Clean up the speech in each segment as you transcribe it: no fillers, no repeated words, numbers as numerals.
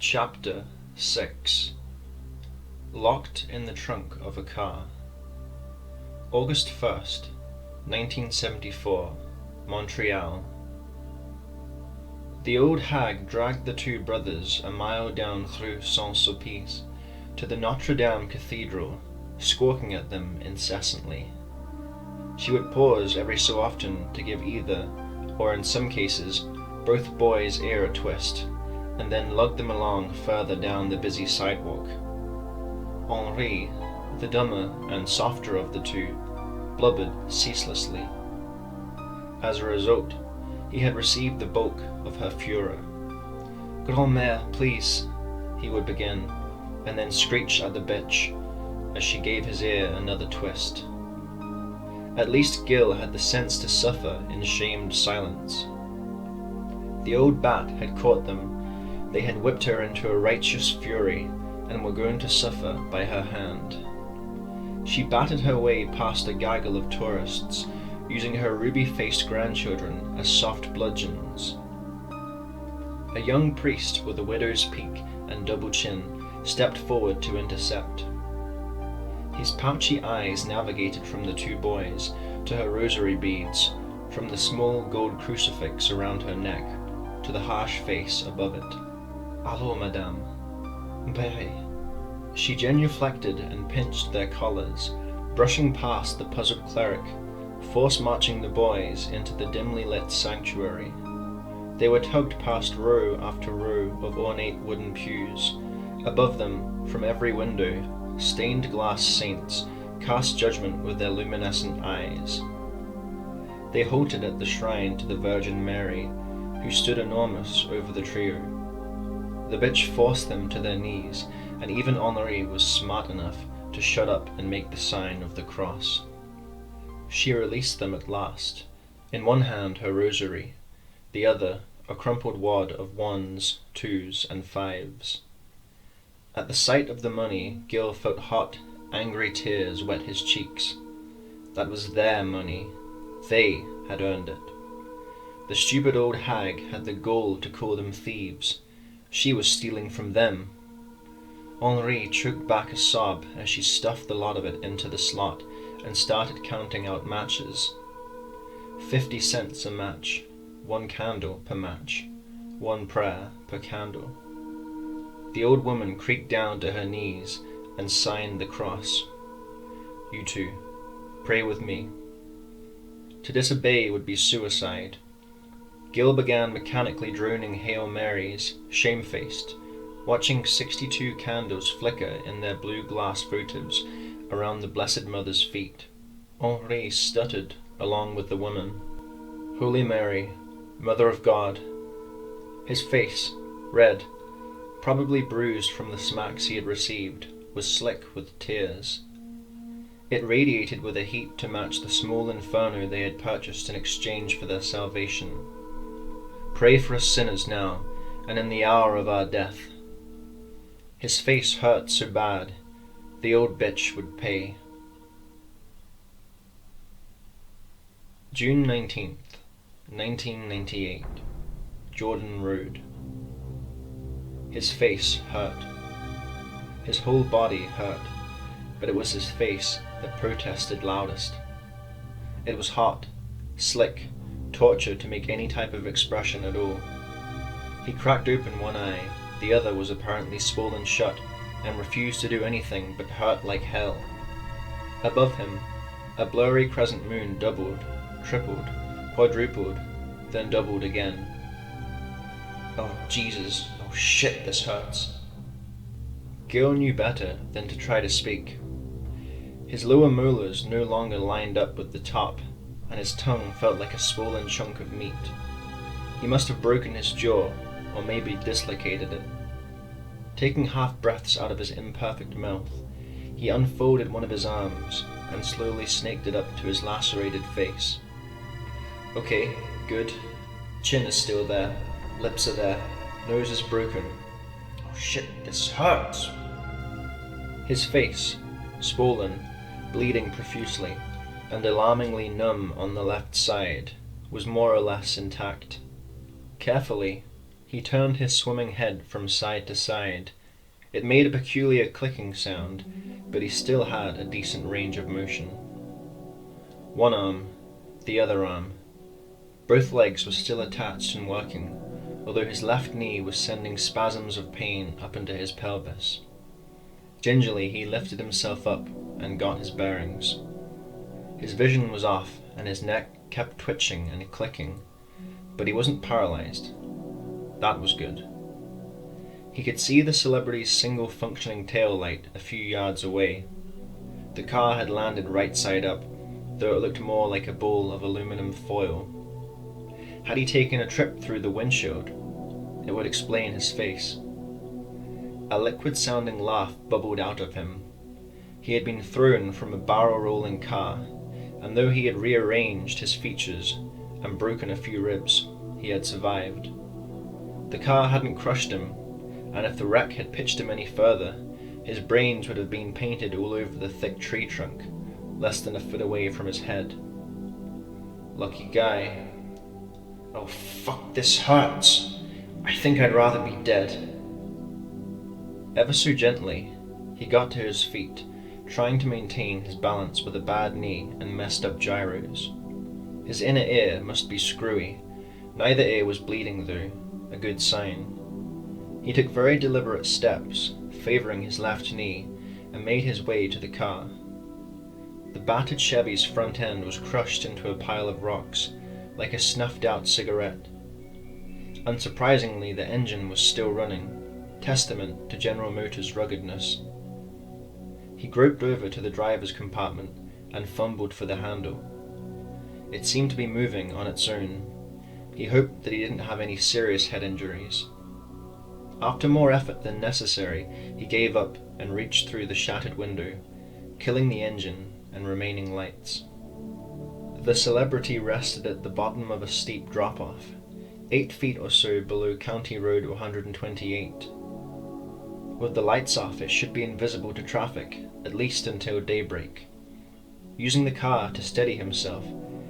Chapter 6. Locked in the Trunk of a Car. August 1st, 1974, Montreal. The old hag dragged the two brothers a mile down Rue Saint-Sulpice to the Notre Dame Cathedral, squawking at them incessantly. She would pause every so often to give either, or in some cases, both boys' ear a twist, and then lug them along further down the busy sidewalk. Henri, the dumber and softer of the two, blubbered ceaselessly. As a result, he had received the bulk of her furor. "Grand-mère, please," he would begin, and then screech at the bitch as she gave his ear another twist. At least Gil had the sense to suffer in shamed silence. The old bat had caught them. They had whipped her into a righteous fury and were going to suffer by her hand. She battered her way past a gaggle of tourists, using her ruby-faced grandchildren as soft bludgeons. A young priest with a widow's peak and double chin stepped forward to intercept. His pouchy eyes navigated from the two boys to her rosary beads, from the small gold crucifix around her neck to the harsh face above it. "Allô, madame." "Pere." She genuflected and pinched their collars, brushing past the puzzled cleric, force-marching the boys into the dimly lit sanctuary. They were tugged past row after row of ornate wooden pews. Above them, from every window, stained glass saints cast judgment with their luminescent eyes. They halted at the shrine to the Virgin Mary, who stood enormous over the trio. The bitch forced them to their knees, and even Henri was smart enough to shut up and make the sign of the cross. She released them at last, in one hand her rosary, the other a crumpled wad of ones, twos, and fives. At the sight of the money, Gil felt hot, angry tears wet his cheeks. That was their money. They had earned it. The stupid old hag had the gall to call them thieves. She was stealing from them. Henri choked back a sob as she stuffed the lot of it into the slot and started counting out matches. 50 cents a match, 1 candle per match, 1 prayer per candle. The old woman creaked down to her knees and signed the cross. "You two, pray with me." To disobey would be suicide. Gil began mechanically droning Hail Marys, shamefaced, watching 62 candles flicker in their blue glass votives around the Blessed Mother's feet. Henri stuttered along with the woman. "Holy Mary, Mother of God." His face, red, probably bruised from the smacks he had received, was slick with tears. It radiated with a heat to match the small inferno they had purchased in exchange for their salvation. "Pray for us sinners now, and in the hour of our death." His face hurt so bad, the old bitch would pay. June 19th, 1998, Jordan Road. His face hurt. His whole body hurt, but it was his face that protested loudest. It was hot, slick, torture to make any type of expression at all. He cracked open one eye, the other was apparently swollen shut and refused to do anything but hurt like hell. Above him, a blurry crescent moon doubled, tripled, quadrupled, then doubled again. "Oh Jesus, oh shit, this hurts." Gil knew better than to try to speak. His lower molars no longer lined up with the top, and his tongue felt like a swollen chunk of meat. He must have broken his jaw, or maybe dislocated it. Taking half-breaths out of his imperfect mouth, he unfolded one of his arms and slowly snaked it up to his lacerated face. "Okay, good. Chin is still there, lips are there, nose is broken. Oh shit, this hurts." His face, swollen, bleeding profusely, and alarmingly numb on the left side, was more or less intact. Carefully, He turned his swimming head from side to side. It made a peculiar clicking sound, but he still had a decent range of motion. One arm, the other arm. Both legs were still attached and working, although his left knee was sending spasms of pain up into his pelvis. Gingerly he lifted himself up and got his bearings. His vision was off and his neck kept twitching and clicking, but he wasn't paralyzed. That was good. He could see the celebrity's single functioning tail light a few yards away. The car had landed right side up, though it looked more like a bowl of aluminum foil. Had he taken a trip through the windshield, it would explain his face. A liquid-sounding laugh bubbled out of him. He had been thrown from a barrel-rolling car, and though he had rearranged his features and broken a few ribs, he had survived. The car hadn't crushed him, and if the wreck had pitched him any further, his brains would have been painted all over the thick tree trunk, less than a foot away from his head. Lucky guy. Oh fuck, this hurts. I think I'd rather be dead. Ever so gently, he got to his feet, trying to maintain his balance with a bad knee and messed up gyros. His inner ear must be screwy. Neither ear was bleeding though, a good sign. He took very deliberate steps, favouring his left knee, and made his way to the car. The battered Chevy's front end was crushed into a pile of rocks, like a snuffed-out cigarette. Unsurprisingly, the engine was still running, testament to General Motors' ruggedness. He groped over to the driver's compartment and fumbled for the handle. It seemed to be moving on its own. He hoped that he didn't have any serious head injuries. After more effort than necessary, he gave up and reached through the shattered window, killing the engine and remaining lights. The celebrity rested at the bottom of a steep drop-off, 8 feet or so below County Road 128. With the lights off, it should be invisible to traffic, at least until daybreak. Using the car to steady himself,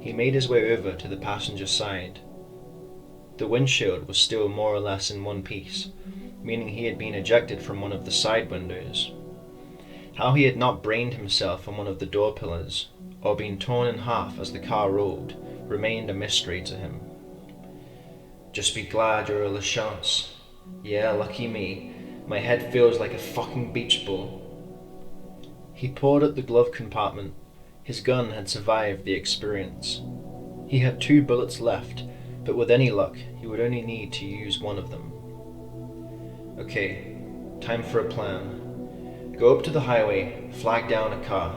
he made his way over to the passenger side. The windshield was still more or less in one piece, meaning he had been ejected from one of the side windows. How he had not brained himself on one of the door pillars, or been torn in half as the car rolled, remained a mystery to him. Just be glad you're a LaChance. Yeah, lucky me. My head feels like a fucking beach ball. He pawed at the glove compartment. His gun had survived the experience. He had 2 bullets left, but with any luck, he would only need to use one of them. Okay, time for a plan. Go up to the highway, flag down a car,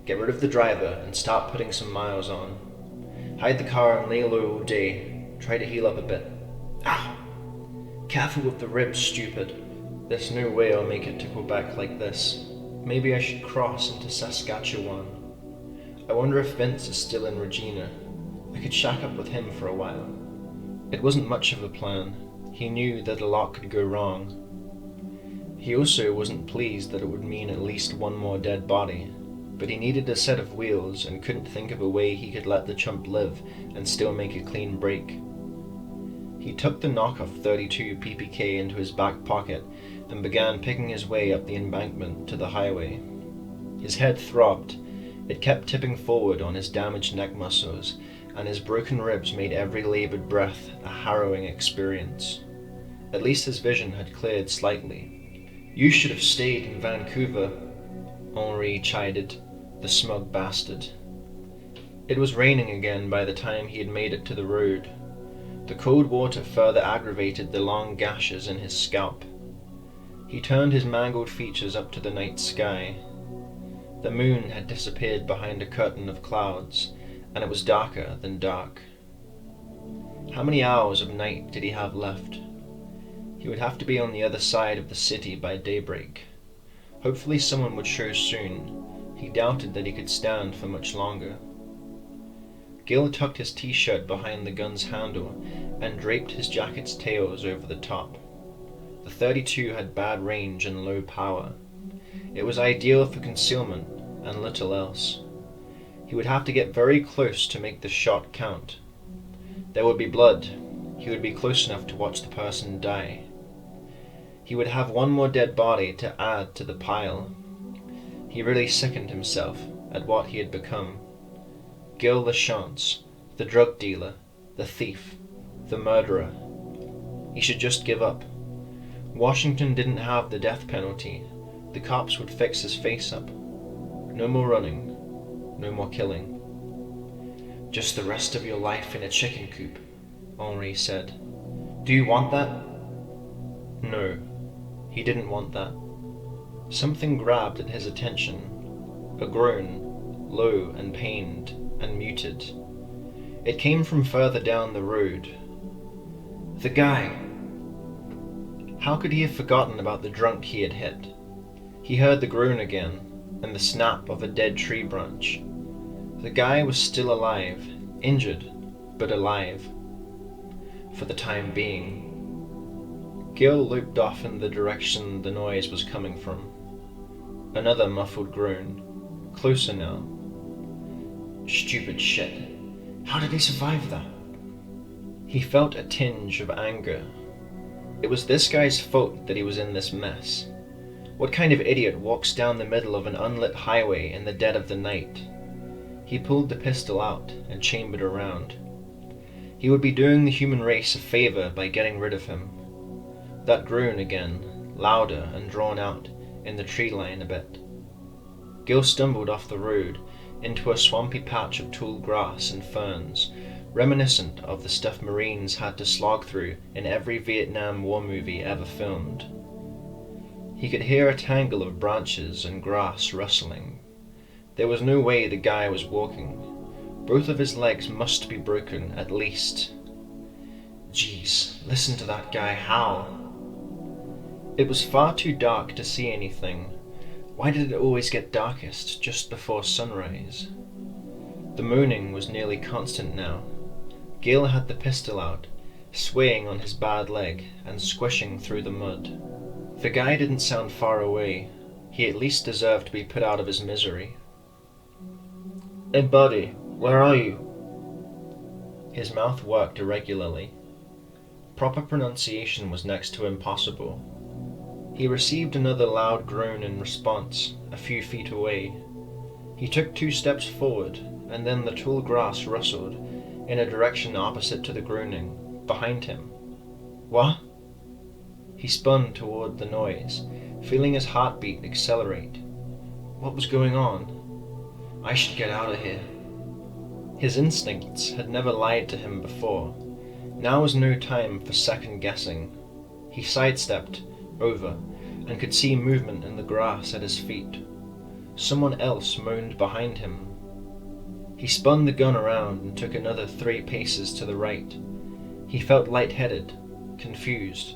get rid of the driver, and start putting some miles on. Hide the car and lay low all day. Try to heal up a bit. Ow! Careful with the ribs, stupid. There's no way I'll make it to Quebec like this. Maybe I should cross into Saskatchewan. I wonder if Vince is still in Regina. I could shack up with him for a while. It wasn't much of a plan. He knew that a lot could go wrong. He also wasn't pleased that it would mean at least one more dead body, but he needed a set of wheels and couldn't think of a way he could let the chump live and still make a clean break. He tucked the knockoff 32 PPK into his back pocket and began picking his way up the embankment to the highway. His head throbbed. It kept tipping forward on his damaged neck muscles, and his broken ribs made every laboured breath a harrowing experience. At least his vision had cleared slightly. You should have stayed in Vancouver, Henri chided, the smug bastard. It was raining again by the time he had made it to the road. The cold water further aggravated the long gashes in his scalp. He turned his mangled features up to the night sky. The moon had disappeared behind a curtain of clouds, and it was darker than dark. How many hours of night did he have left? He would have to be on the other side of the city by daybreak. Hopefully someone would show soon. He doubted that he could stand for much longer. Gil tucked his t-shirt behind the gun's handle and draped his jacket's tails over the top. The 32 had bad range and low power. It was ideal for concealment and little else. He would have to get very close to make the shot count. There would be blood, he would be close enough to watch the person die. He would have one more dead body to add to the pile. He really sickened himself at what he had become. Gil Lachance, the drug dealer, the thief, the murderer. He should just give up. Washington didn't have the death penalty. The cops would fix his face up. No more running. No more killing. Just the rest of your life in a chicken coop, Henri said. Do you want that? No, he didn't want that. Something grabbed at his attention. A groan, low and pained and muted. It came from further down the road. The guy! How could he have forgotten about the drunk he had hit? He heard the groan again, and the snap of a dead tree branch. The guy was still alive, injured, but alive. For the time being. Gil looped off in the direction the noise was coming from. Another muffled groan, closer now. Stupid shit. How did he survive that? He felt a tinge of anger. It was this guy's fault that he was in this mess. What kind of idiot walks down the middle of an unlit highway in the dead of the night? He pulled the pistol out and chambered around. He would be doing the human race a favor by getting rid of him. That groan again, louder and drawn out, in the tree line a bit. Gil stumbled off the road into a swampy patch of tall grass and ferns, reminiscent of the stuff Marines had to slog through in every Vietnam War movie ever filmed. He could hear a tangle of branches and grass rustling. There was no way the guy was walking. Both of his legs must be broken, at least. Jeez, listen to that guy howl. It was far too dark to see anything. Why did it always get darkest just before sunrise? The moaning was nearly constant now. Gil had the pistol out, swaying on his bad leg and squishing through the mud. The guy didn't sound far away. He at least deserved to be put out of his misery. Hey buddy, where are you? His mouth worked irregularly. Proper pronunciation was next to impossible. He received another loud groan in response, a few feet away. He took 2 steps forward, and then the tall grass rustled, in a direction opposite to the groaning, behind him. What? He spun toward the noise, feeling his heartbeat accelerate. What was going on? I should get out of here. His instincts had never lied to him before. Now was no time for second guessing. He sidestepped over and could see movement in the grass at his feet. Someone else moaned behind him. He spun the gun around and took another 3 paces to the right. He felt lightheaded, confused.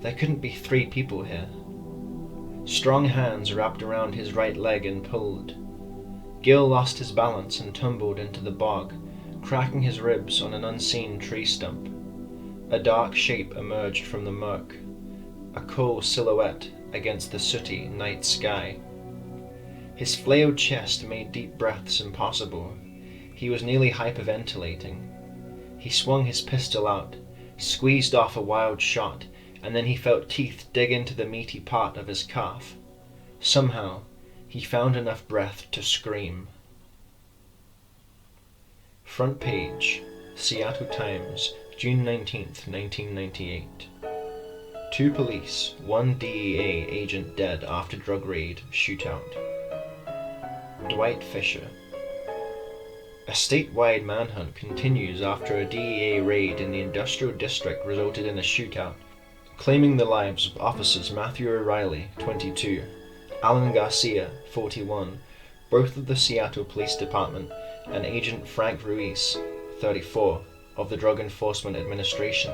There couldn't be 3 people here. Strong hands wrapped around his right leg and pulled. Gil lost his balance and tumbled into the bog, cracking his ribs on an unseen tree stump. A dark shape emerged from the murk, a coal silhouette against the sooty night sky. His flailed chest made deep breaths impossible. He was nearly hyperventilating. He swung his pistol out, squeezed off a wild shot, and then he felt teeth dig into the meaty part of his calf. Somehow, he found enough breath to scream. Front page, Seattle Times, June 19th, 1998. 2 police, 1 DEA agent dead after drug raid, shootout. Dwight Fisher. A statewide manhunt continues after a DEA raid in the industrial district resulted in a shootout, claiming the lives of officers Matthew O'Reilly, 22, Alan Garcia, 41, both of the Seattle Police Department, and Agent Frank Ruiz, 34, of the Drug Enforcement Administration.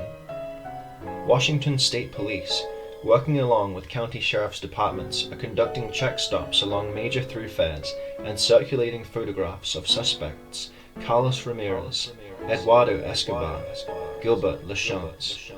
Washington State Police, working along with county sheriff's departments, are conducting check stops along major thoroughfares and circulating photographs of suspects Carlos Ramirez, Eduardo Escobar, Gilbert Lachance.